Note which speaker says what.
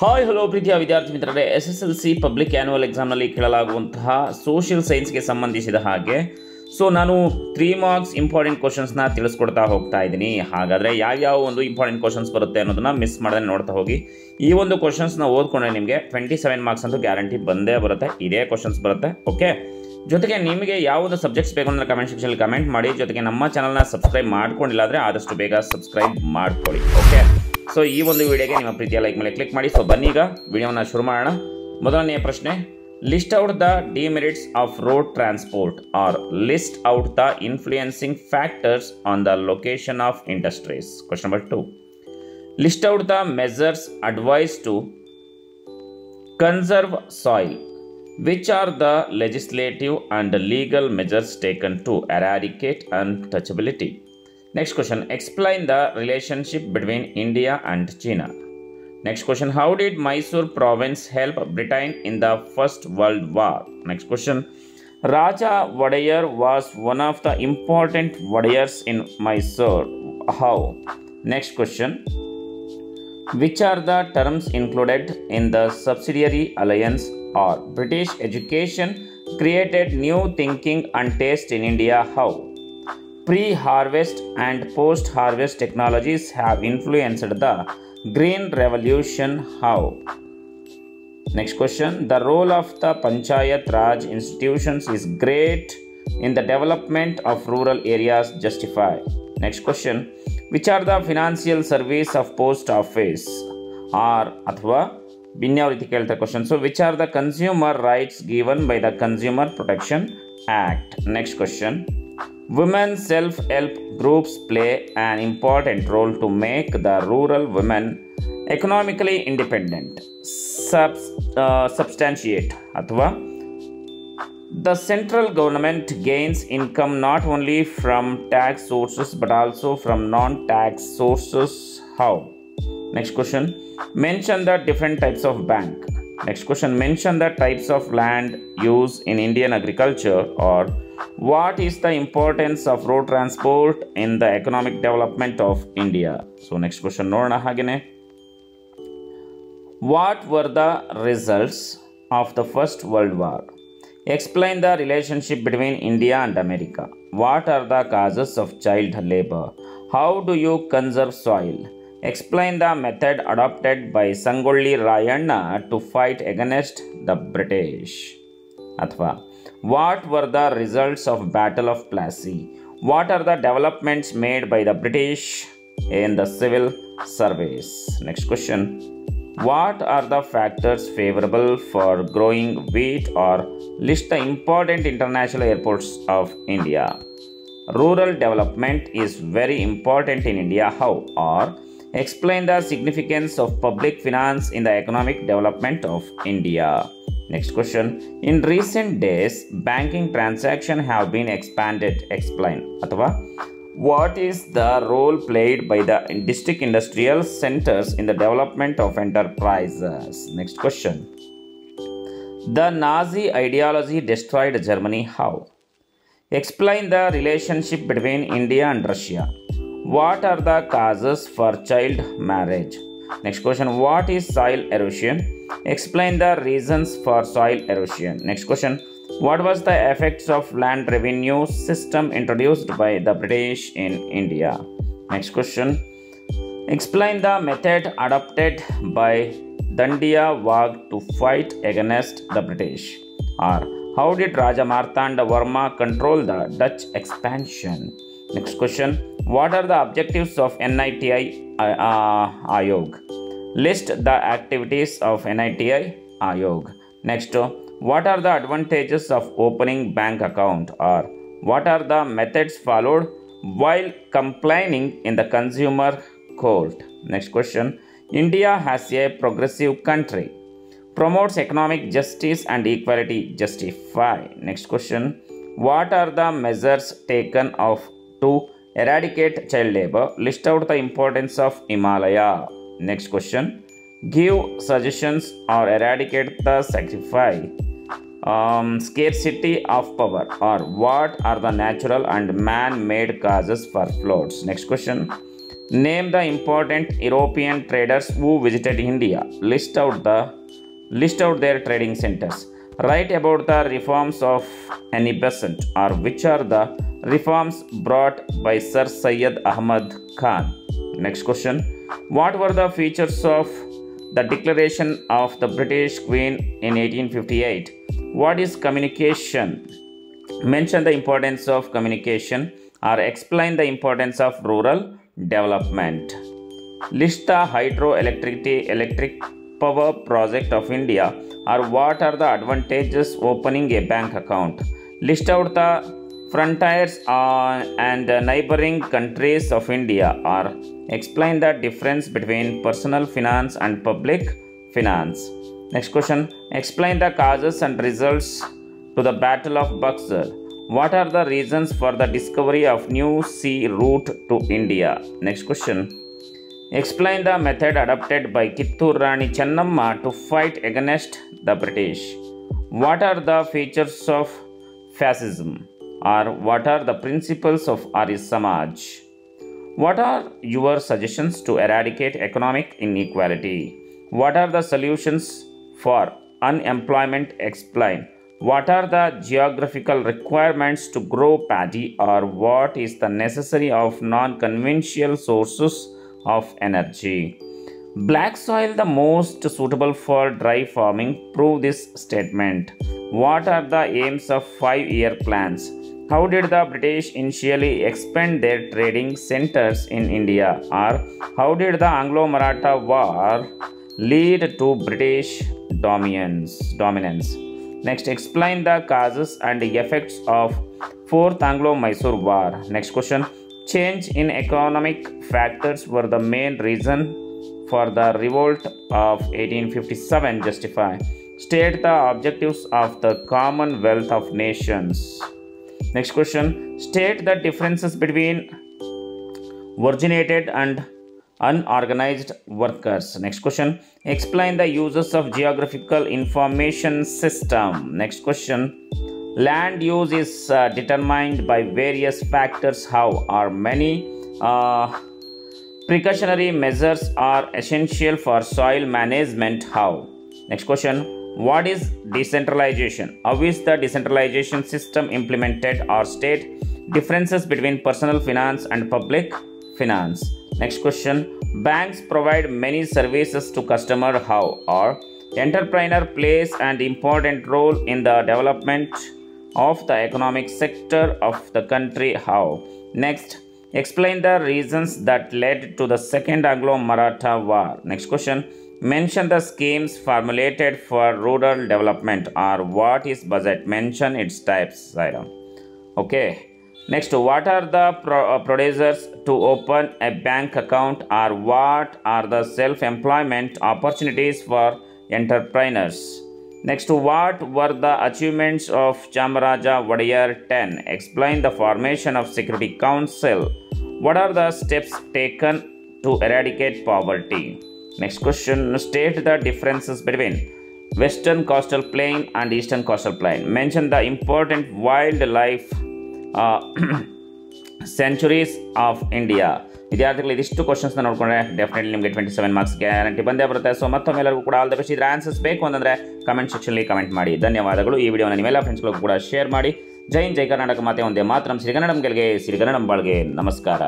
Speaker 1: Hi hello ಪ್ರೀತಿಯ ವಿದ್ಯಾರ್ಥಿ ಮಿತ್ರರೇ, SSLC ಪಬ್ಲಿಕ್ ಆ್ಯನ್ಯುವಲ್ ಎಕ್ಸಾಮ್ನಲ್ಲಿ ಕೇಳಲಾಗುವಂತಹ ಸೋಷಿಯಲ್ ಸೈನ್ಸ್ಗೆ ಸಂಬಂಧಿಸಿದ ಹಾಗೆ ನಾನು 3 ಮಾರ್ಕ್ಸ್ ಇಂಪಾರ್ಟೆಂಟ್ ಕ್ವಶನ್ಸ್ನ ತಿಳಿಸ್ಕೊಡ್ತಾ ಹೋಗ್ತಾ ಇದ್ದೀನಿ. ಹಾಗಾದರೆ ಯಾವ್ಯಾವ ಒಂದು ಇಂಪಾರ್ಟೆಂಟ್ ಕ್ವಶನ್ಸ್ ಬರುತ್ತೆ ಅನ್ನೋದನ್ನ ಮಿಸ್ ಮಾಡದೆ ನೋಡ್ತಾ ಹೋಗಿ. ಈ ಒಂದು ಕ್ವಶನ್ಸ್ನ ಓದ್ಕೊಂಡ್ರೆ ನಿಮಗೆ 27 ಮಾರ್ಕ್ಸ್ ಅಂತೂ ಗ್ಯಾರಂಟಿ ಬಂದೇ ಬರುತ್ತೆ. ಇದೇ ಕ್ವಶನ್ಸ್ ಬರುತ್ತೆ. ಓಕೆ, ಜೊತೆಗೆ ನಿಮಗೆ ಯಾವುದು ಸಬ್ಜೆಕ್ಟ್ಸ್ ಬೇಕು ಅಂದರೆ ಕಮೆಂಟ್ ಸೆಕ್ಷನಲ್ಲಿ ಕಮೆಂಟ್ ಮಾಡಿ. ಜೊತೆಗೆ ನಮ್ಮ ಚಾನಲ್ನ ಸಬ್ಸ್ಕ್ರೈಬ್ ಮಾಡ್ಕೊಂಡಿಲ್ಲ ಅಂದರೆ ಆದಷ್ಟು ಬೇಗ ಸಬ್ಸ್ಕ್ರೈಬ್ ಮಾಡ್ಕೊಳ್ಳಿ. ಓಕೆ, ಈ ಒಂದು ವಿಡಿಯೋಗೆ ನಿಮ್ಮ ಪ್ರೀತಿಯ ಲೈಕ್ ಮೇಲೆ ಕ್ಲಿಕ್ ಮಾಡಿ. ಬನ್ನಿ ಈಗ ವಿಡಿಯೋನ ಶುರು ಮಾಡೋಣ. ಮೊದಲನೆಯ ಪ್ರಶ್ನೆ, list out the demerits of road transport or list out the influencing factors on the location of industries. Question number 2, list out the measures advise to conserve soil. Which are the legislative and legal measures taken to eradicate untouchability? Next question, explain the relationship between India and China. Next question, how did Mysore province help Britain in the First World War? Next question, Raja Wadayar was one of the important Wadayars in Mysore. How? Next question, which are the terms included in the subsidiary alliance or British education created new thinking and taste in India? How? Pre-harvest and post-harvest technologies have influenced the Green Revolution. How? Next question, the role of the Panchayat Raj institutions is great in the development of rural areas. Justify. Next question, which are the financial service of post office or athwa binya ರೀತಿ ಕೇಳ್ತಾರೆ question. Which are the consumer rights given by the consumer protection act. Next question, women self-help groups play an important role to make the rural women economically independent. Substantiate athwa the central government gains income not only from tax sources but also from non-tax sources. How? Next question, mention the different types of bank. Next question, mention the types of land used in Indian agriculture, or what is the importance of road transport in the economic development of India? Next question ನೋಡೋಣ ಹಾಗೇನೆ. What were the results of the First World War? Explain the relationship between India and America. What are the causes of child labor? How do you conserve soil? Explain the method adopted by Sangolli Rayanna to fight against the British. Athwa, what were the results of Battle of Plassey? What are the developments made by the British in the civil service? Next question, what are the factors favorable for growing wheat, or list the important international airports of India? Rural development is very important in India. How? Or explain the significance of public finance in the economic development of India. Next question, in recent days banking transactions have been expanded. Explain. Athwa, what is the role played by the district industrial centers in the development of enterprises? Next question, the Nazi ideology destroyed Germany. How? Explain the relationship between India and Russia. What are the causes for child marriage? Next question, what is soil erosion? Explain the reasons for soil erosion. Next question, what was the effects of land revenue system introduced by the British in India? Next question, explain the method adopted by Dandiya Wag to fight against the British. Or how did Raja Martanda Varma control the Dutch expansion? Next question, what are the objectives of NITI Ayog? List the activities of NITI Ayog. Next, what are the advantages of opening bank account, or what are the methods followed while complaining in the consumer court? Next question, India has a progressive country, promotes economic justice and equality. Justify. Next question, what are the measures taken to eradicate child labor? List out the importance of Himalaya. Next question, give suggestions or eradicate the scarcity of power, or what are the natural and man-made causes for floods? Next question, Name the important European traders who visited India. List out their trading centers. Write about the reforms of Annie Besant, or which are the reforms brought by Sir Syed Ahmad Khan. Next question. What were the features of the declaration of the British Queen in 1858? What is communication? Mention the importance of communication or explain the importance of rural development. List the electric power project of India, or what are the advantages opening a bank account. List out the frontiers and neighboring countries of India, or explain the difference between personal finance and public finance. Next question. Explain the causes and results to the Battle of Buxar. What are the reasons for the discovery of new sea route to India? Next question. Explain the method adopted by Kittur Rani Chennamma to fight against the British. What are the features of fascism, or what are the principles of Arya Samaj? What are your suggestions to eradicate economic inequality? What are the solutions for unemployment? Explain. What are the geographical requirements to grow paddy, or what is the necessary of non-conventional sources of energy? Black soil the most suitable for dry farming. Prove this statement. What are the aims of 5-year plans? How did the British initially expand their trading centers in India, or how did the Anglo-Maratha War lead to British dominance? Next, explain the causes and effects of 4th Anglo-Mysore War. Next question. Change in economic factors were the main reason for the revolt of 1857. Justify. State the objectives of the Commonwealth of Nations. Next question. State the differences between originated and unorganized workers. Next question. Explain the uses of geographical information system. Next question. Land use is determined by various factors. How are many precautionary measures are essential for soil management? How? Next question. What is decentralization? How is the decentralization system implemented, or state differences between personal finance and public finance? Next question. Banks provide many services to customer. How? Or entrepreneur plays an important role in the development of the economic sector of the country. How? Next. Explain the reasons that led to the Second Anglo-Maratha War. Next question. Mention the schemes formulated for rural development, or what is budget? Mention its types. Okay. Next, what are the producers to open a bank account, or what are the self-employment opportunities for entrepreneurs? Next, what were the achievements of Chamaraja Wadiyar 10? Explain the formation of Security Council. What are the steps taken to eradicate poverty? Next question. State the differences between Western Coastal Plain and Eastern Coastal Plain. Mention the important wildlife centuries of India. ವಿದ್ಯಾರ್ಥಿಗಳು ಇದಿಷ್ಟು ಕ್ವಶನ್ಸ್ನ ನೋಡಿಕೊಂಡ್ರೆ definitely ನಿಮಗೆ 27 marks guarantee ಬಂದೇ ಬರುತ್ತೆ. So ಮತ್ತೊಮ್ಮೆ ಎಲ್ಲರಿಗೂ ಕೂಡ all the best. ಇದರ ಆನ್ಸರ್ಸ್ ಬೇಕು ಅಂತಂದರೆ ಕಮೆಂಟ್ ಸೆಕ್ಷನಲ್ಲಿ ಕಮೆಂಟ್ ಮಾಡಿ. ಧನ್ಯವಾದಗಳು. ಈ ವಿಡಿಯೋನ ನಿಮ್ಮೆಲ್ಲ ಫ್ರೆಂಡ್ಸ್ಗಳಿಗೂ ಕೂಡ ಶೇರ್ ಮಾಡಿ. ಜೈ ಹಿಂದ್, ಜೈ ಕರ್ನಾಟಕ ಮಾತೆ ಒಂದೇ ಮಾತರಂ. ಸಿರಿಗನ್ನಡಂ ಗೆಲ್ಗೆ, ಸಿರಿಗನ್ನಡಂ ಬಾಳ್ಗೆ. ನಮಸ್ಕಾರ.